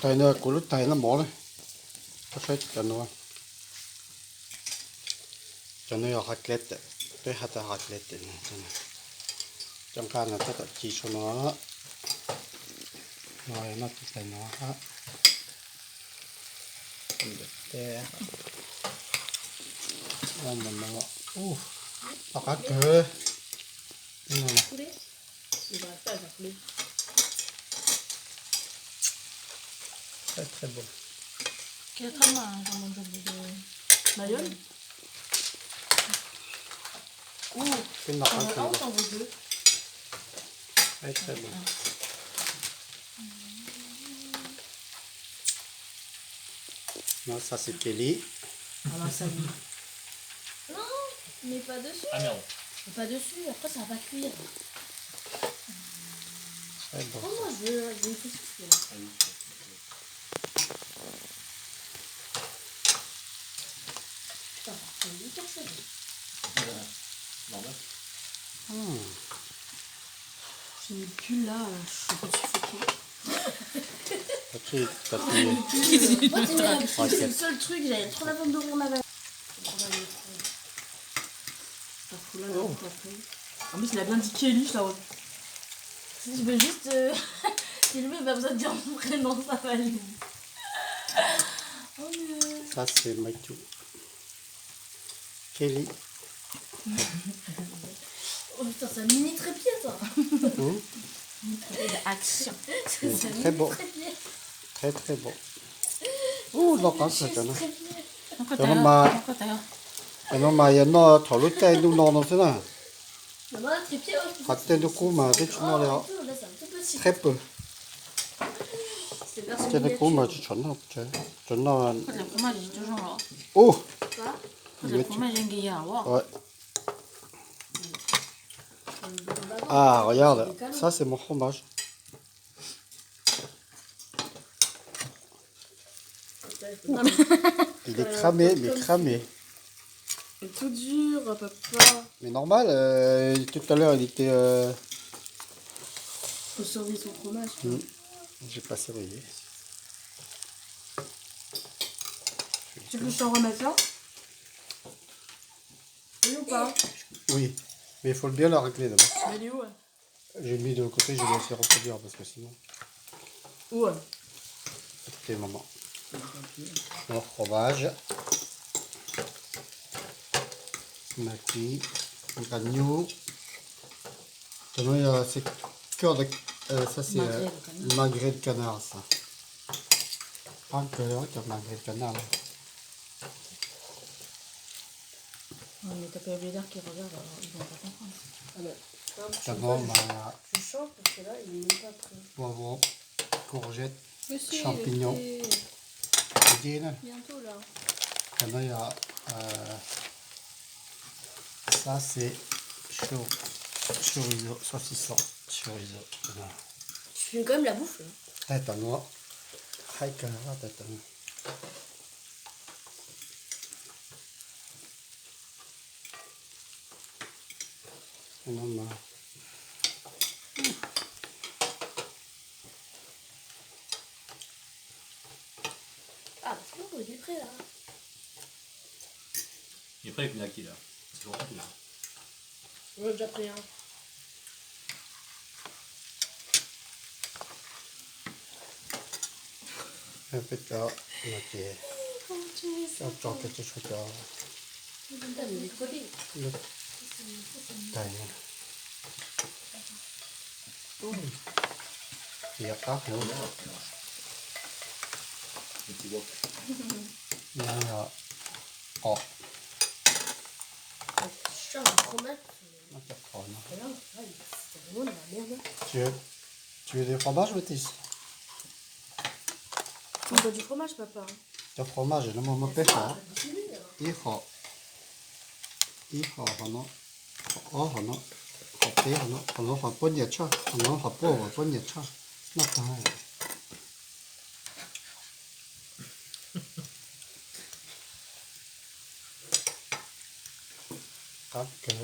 tay nữa của lúc tay nó bỏ này có phải cho nó hạt lết đấy hạt lết này trong can là tất cả chỉ cho nó rồi nó chỉ tay nó ha để làm mình nó nó cá cờ này c'est bon. Quelle crème comment je dis de mayonnaise. Cái nọc ăn cơm très bon. Non, ça c'est Kelly. Alors ça dit. Non, mais pas dessus. Ah non. Pas dessus, après ça va pas cuire. Très bon. Oh, moi je veux une petite cuire. C'est hyper serré. Normal. J'ai mis le pull là, je suis pas suffoquée. Moi c'est le seul truc, j'avais trop la pomme de rond en aval. En plus il a bien dit Kelly, je la vois. Si je veux juste filmer, pas besoin de dire mon prénom, ça va aller. Oh mieux. Ça c'est Mathieu. Kelly. Oh putain, c'est un mini trépied ça. Action. C'est Très beau. trépied. Très très beau. Ouh, nó có sợi cho nó. Nó mà nó thổi lút tay nó non thế nào. Maman, un trépied, ouais. Hạt tên nó cũ mà thế chúng nó là Là c'est un tout petit. très peu. C'est version Cái này cũ mà miniature. chỉ chuẩn không chứ. Chuẩn nó. Le fromage est toujours là. Oh. Quoi? Le fromage est guillard. Ouais. Ah, regarde, ça c'est mon fromage. Il est cramé, mais cramé. C'est tout dur, papa. Mais normal, tout à l'heure il était... Faut surveiller son fromage. J'ai pas surveillé. Tu veux que je t'en remette là? Oui ou pas? Oui, mais il faut bien la régler d'abord. Mais elle est où? J'ai mis de côté, je vais laisser refroidir parce que sinon... Où? Écoutez, maman. Mon fromage. Maki. Agneau. C'est cœur de... ça c'est magret de canard, ça. Pas cœur, c'est magret de canard. Non, mais t'as pas oublié dire qu'ils regardent, alors ils vont pas comprendre. Ah bah, D'abord, je change parce que là, il est même pas prêt. poivron, courgette, Monsieur, champignons. bientôt là. Maintenant, il y a... ça c'est chorizo, saucisson, chorizo. Voilà. Tu fais quand même la bouffe là. Tête à noix. Tête à noix. Ah, c'est bon, il est prêt là. Il est prêt avec une acquis là. C'est longtemps qu'il a. J'en ai déjà pris un. Un peu de ok. J'entends quelque chose là. Putain, mais il est collé. Il y a pas de Le petit wok. il y a... Oh, Je change de fromage. non, c'est pas non. Et là, c'est vraiment de la merde. Tu veux des fromages, Mathis? Tu me dois du fromage, papa. Du fromage, non, moi, je fais ça. Il faut, non. Oh, non. On a pas de chat. On a pas de chat. Non, pas mal. Ah, que je